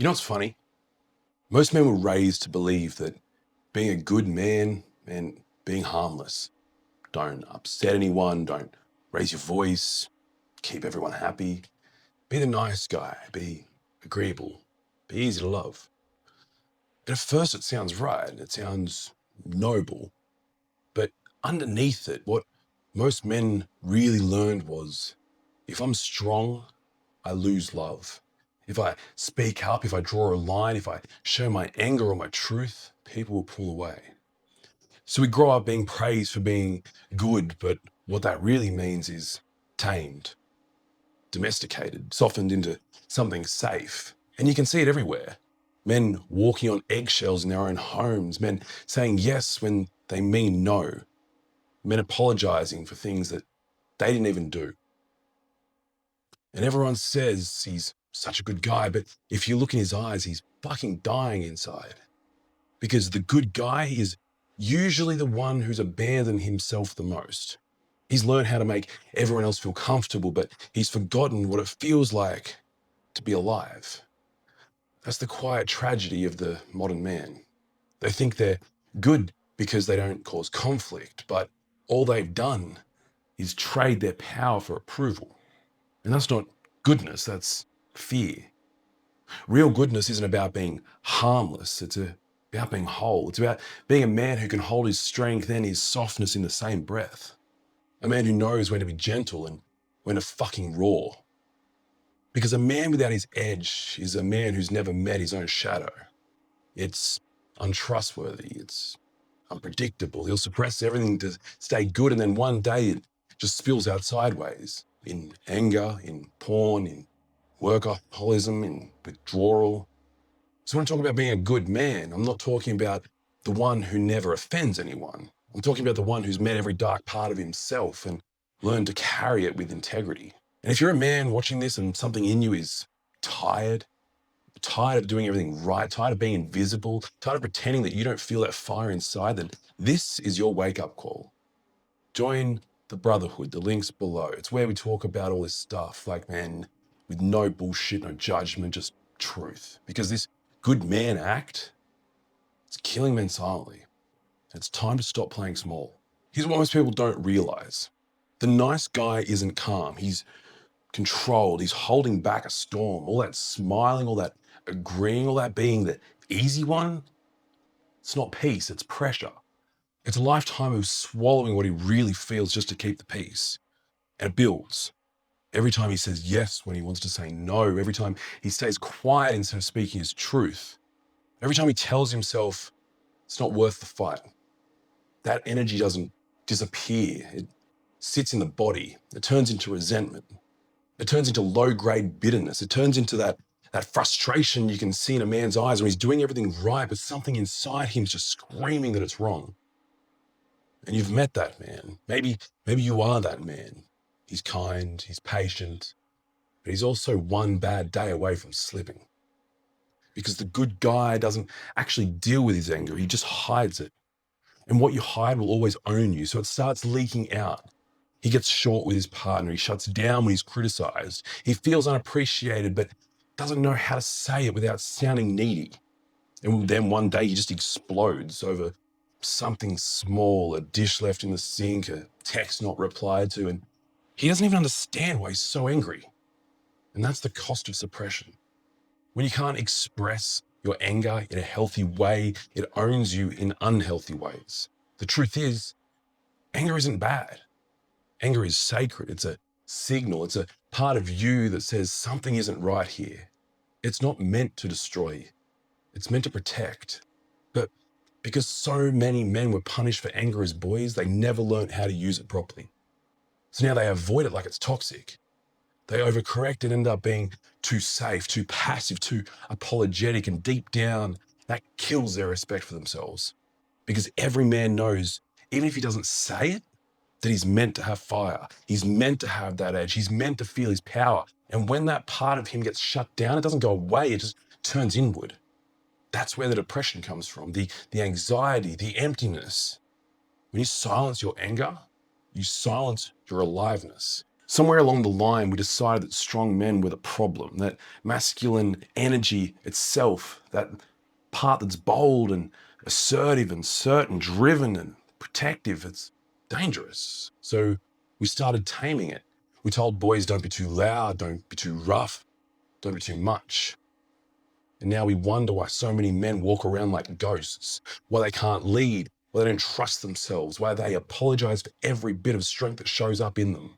know what's funny? Most men were raised to believe that being a good man meant being harmless. Don't upset anyone, don't raise your voice, keep everyone happy. Be the nice guy, be agreeable, be easy to love. And at first it sounds right, it sounds noble, but underneath it, what most men really learned was, if I'm strong, I lose love. If I speak up, if I draw a line, if I show my anger or my truth, people will pull away. So we grow up being praised for being good, but what that really means is tamed, domesticated, softened into something safe. And you can see it everywhere. Men walking on eggshells in their own homes, men saying yes when they mean no, men apologizing for things that they didn't even do. And everyone says he's such a good guy, but if you look in his eyes, he's fucking dying inside. Because the good guy is usually the one who's abandoned himself the most. He's learned how to make everyone else feel comfortable, but he's forgotten what it feels like to be alive. That's the quiet tragedy of the modern man. They think they're good because they don't cause conflict, but all they've done is trade their power for approval. And that's not goodness, that's fear. Real goodness isn't about being harmless, it's about being whole. It's about being a man who can hold his strength and his softness in the same breath. A man who knows when to be gentle and when to fucking roar. Because a man without his edge is a man who's never met his own shadow. It's untrustworthy, it's unpredictable. He'll suppress everything to stay good, and then one day it just spills out sideways in anger, in porn, in workaholism, in withdrawal. So when I'm talking about being a good man, I'm not talking about the one who never offends anyone. I'm talking about the one who's met every dark part of himself and learned to carry it with integrity. And if you're a man watching this and something in you is tired of doing everything right, tired of being invisible, tired of pretending that you don't feel that fire inside, then this is your wake-up call. Join the brotherhood, the link's below. It's where we talk about all this stuff, like, man, with no bullshit, no judgment, just truth. Because this good man act, it's killing men silently. It's time to stop playing small. Here's what most people don't realize. The nice guy isn't calm. He's controlled. He's holding back a storm. All that smiling, all that agreeing, all that being the easy one, it's not peace, it's pressure. It's a lifetime of swallowing what he really feels just to keep the peace. And it builds. Every time he says yes when he wants to say no, every time he stays quiet instead of speaking his truth, every time he tells himself it's not worth the fight, that energy doesn't disappear. It sits in the body. It turns into resentment. It turns into low-grade bitterness. It turns into that frustration you can see in a man's eyes when he's doing everything right, but something inside him is just screaming that it's wrong. And you've met that man. Maybe you are that man. He's kind, he's patient, but he's also one bad day away from slipping. Because the good guy doesn't actually deal with his anger, he just hides it. And what you hide will always own you, so it starts leaking out. He gets short with his partner, he shuts down when he's criticized, he feels unappreciated, but doesn't know how to say it without sounding needy. And then one day he just explodes over something small, a dish left in the sink, a text not replied to, and he doesn't even understand why he's so angry. And that's the cost of suppression. When you can't express your anger in a healthy way, it owns you in unhealthy ways. The truth is, anger isn't bad. Anger is sacred. It's a signal. It's a part of you that says something isn't right here. It's not meant to destroy. It's meant to protect. But because so many men were punished for anger as boys, they never learned how to use it properly. So now they avoid it like it's toxic. They overcorrect and end up being too safe, too passive, too apologetic, and deep down, that kills their respect for themselves. Because every man knows, even if he doesn't say it, that he's meant to have fire. He's meant to have that edge. He's meant to feel his power. And when that part of him gets shut down, it doesn't go away, it just turns inward. That's where the depression comes from, the anxiety, the emptiness. When you silence your anger, you silence your aliveness. Somewhere along the line, we decided that strong men were the problem, that masculine energy itself, that part that's bold and assertive and certain, driven and protective, it's dangerous. So we started taming it. We told boys, don't be too loud, don't be too rough, don't be too much. And now we wonder why so many men walk around like ghosts, why they can't lead, why they don't trust themselves, why they apologize for every bit of strength that shows up in them.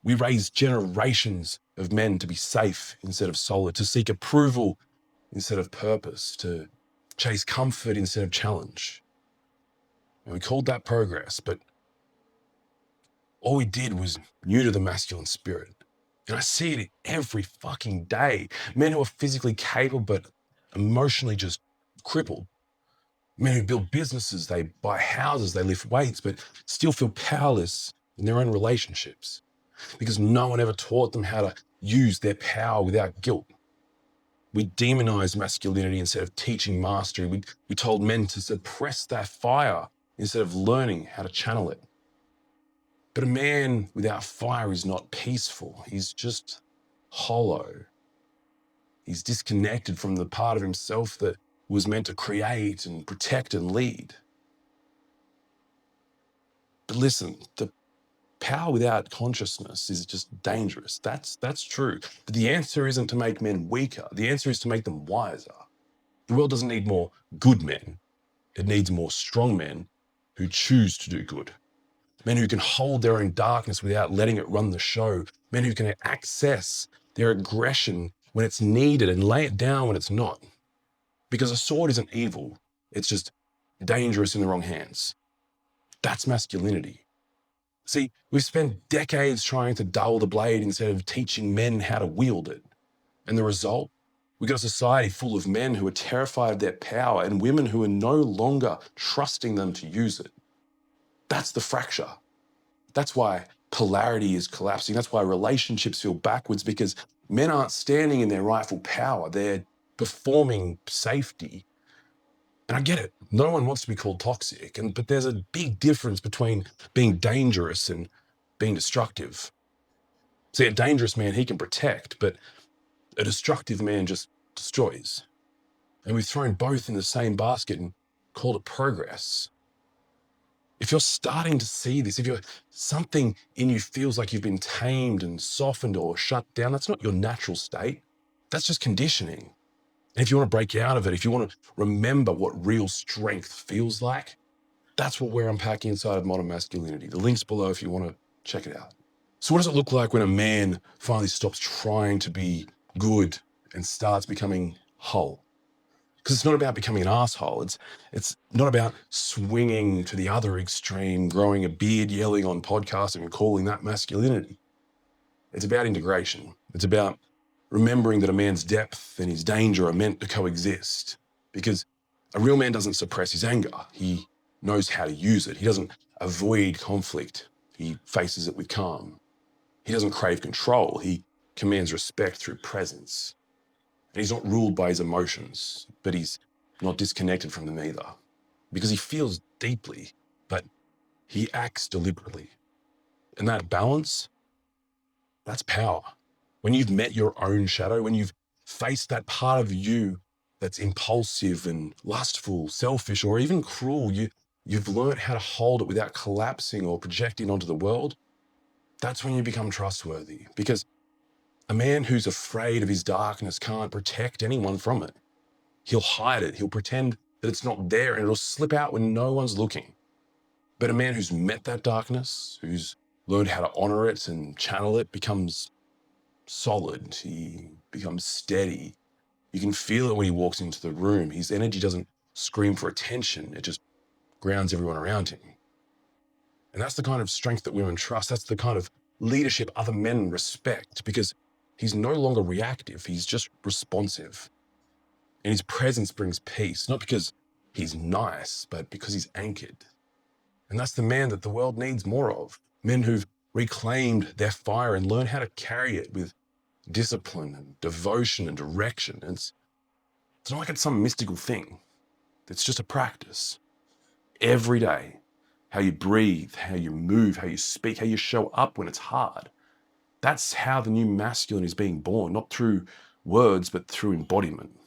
We raised generations of men to be safe instead of solid, to seek approval instead of purpose, to chase comfort instead of challenge. And we called that progress, but all we did was new to the masculine spirit. And I see it every fucking day. Men who are physically capable but emotionally just crippled. Men who build businesses, they buy houses, they lift weights, but still feel powerless in their own relationships because no one ever taught them how to use their power without guilt. We demonized masculinity instead of teaching mastery. We told men to suppress their fire instead of learning how to channel it. But a man without fire is not peaceful. He's just hollow. He's disconnected from the part of himself that was meant to create and protect and lead. But listen, the power without consciousness is just dangerous. That's true. But the answer isn't to make men weaker. The answer is to make them wiser. The world doesn't need more good men. It needs more strong men who choose to do good. Men who can hold their own darkness without letting it run the show. Men who can access their aggression when it's needed and lay it down when it's not. Because a sword isn't evil. It's just dangerous in the wrong hands. That's masculinity. See, we've spent decades trying to dull the blade instead of teaching men how to wield it. And the result? We got a society full of men who are terrified of their power and women who are no longer trusting them to use it. That's the fracture. That's why polarity is collapsing. That's why relationships feel backwards, because men aren't standing in their rightful power. They're performing safety. And I get it. No one wants to be called toxic. But there's a big difference between being dangerous and being destructive. See, a dangerous man, he can protect, but a destructive man just destroys. And we've thrown both in the same basket and called it progress. If you're starting to see this, if something in you feels like you've been tamed and softened or shut down, that's not your natural state. That's just conditioning. And if you want to break out of it, if you want to remember what real strength feels like, that's what we're unpacking inside of Modern Masculinity. The link's below if you want to check it out. So what does it look like when a man finally stops trying to be good and starts becoming whole? Because it's not about becoming an asshole. It's not about swinging to the other extreme, growing a beard, yelling on podcasting and calling that masculinity. It's about integration. It's about remembering that a man's depth and his danger are meant to coexist. Because a real man doesn't suppress his anger. He knows how to use it. He doesn't avoid conflict. He faces it with calm. He doesn't crave control. He commands respect through presence. And he's not ruled by his emotions, but he's not disconnected from them either. Because he feels deeply, but he acts deliberately. And that balance, that's power. When you've met your own shadow, when you've faced that part of you that's impulsive and lustful, selfish, or even cruel, you've learned how to hold it without collapsing or projecting onto the world. That's when you become trustworthy. Because a man who's afraid of his darkness can't protect anyone from it. He'll hide it. He'll pretend that it's not there and it'll slip out when no one's looking. But a man who's met that darkness, who's learned how to honor it and channel it, becomes solid. He becomes steady. You can feel it when he walks into the room. His energy doesn't scream for attention. It just grounds everyone around him. And that's the kind of strength that women trust. That's the kind of leadership other men respect, because he's no longer reactive. He's just responsive. And his presence brings peace, not because he's nice, but because he's anchored. And that's the man that the world needs more of. Men who've reclaimed their fire and learned how to carry it with discipline and devotion and direction. And it's not like it's some mystical thing. It's just a practice. Every day, how you breathe, how you move, how you speak, how you show up when it's hard. That's how the new masculine is being born, not through words, but through embodiment.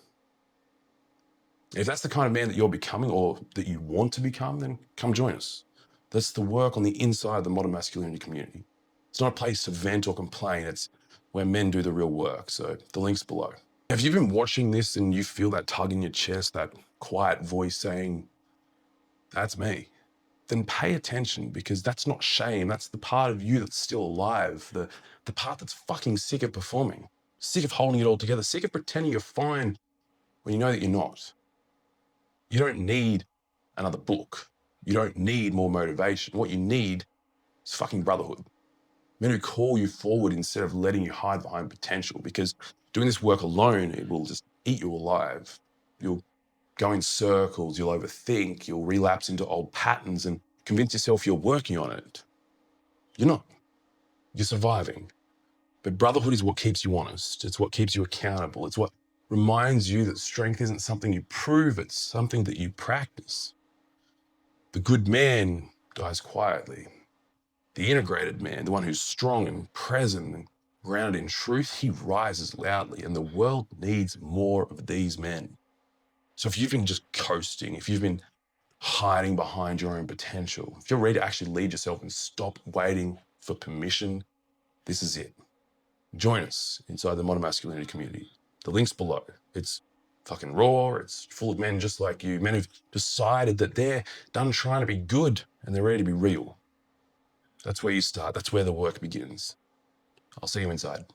If that's the kind of man that you're becoming or that you want to become, then come join us. That's the work on the inside of the modern masculinity community. It's not a place to vent or complain. It's where men do the real work. So the link's below. If you've been watching this and you feel that tug in your chest, that quiet voice saying, that's me, then pay attention, because that's not shame. That's the part of you that's still alive. The part that's fucking sick of performing, sick of holding it all together, sick of pretending you're fine when you know that you're not. You don't need another book. You don't need more motivation. What you need is fucking brotherhood. Men who call you forward instead of letting you hide behind potential, because doing this work alone, it will just eat you alive. You'll go in circles, you'll overthink, you'll relapse into old patterns and convince yourself you're working on it. You're not. You're surviving. But brotherhood is what keeps you honest. It's what keeps you accountable. It's what reminds you that strength isn't something you prove, it's something that you practice. The good man dies quietly. The integrated man, the one who's strong and present and grounded in truth, he rises loudly, and the world needs more of these men. So if you've been just coasting, if you've been hiding behind your own potential, if you're ready to actually lead yourself and stop waiting for permission, this is it. Join us inside the modern masculinity community. The link's below. It's fucking raw. It's full of men just like you, men who've decided that they're done trying to be good and they're ready to be real. That's where you start. That's where the work begins. I'll see you inside.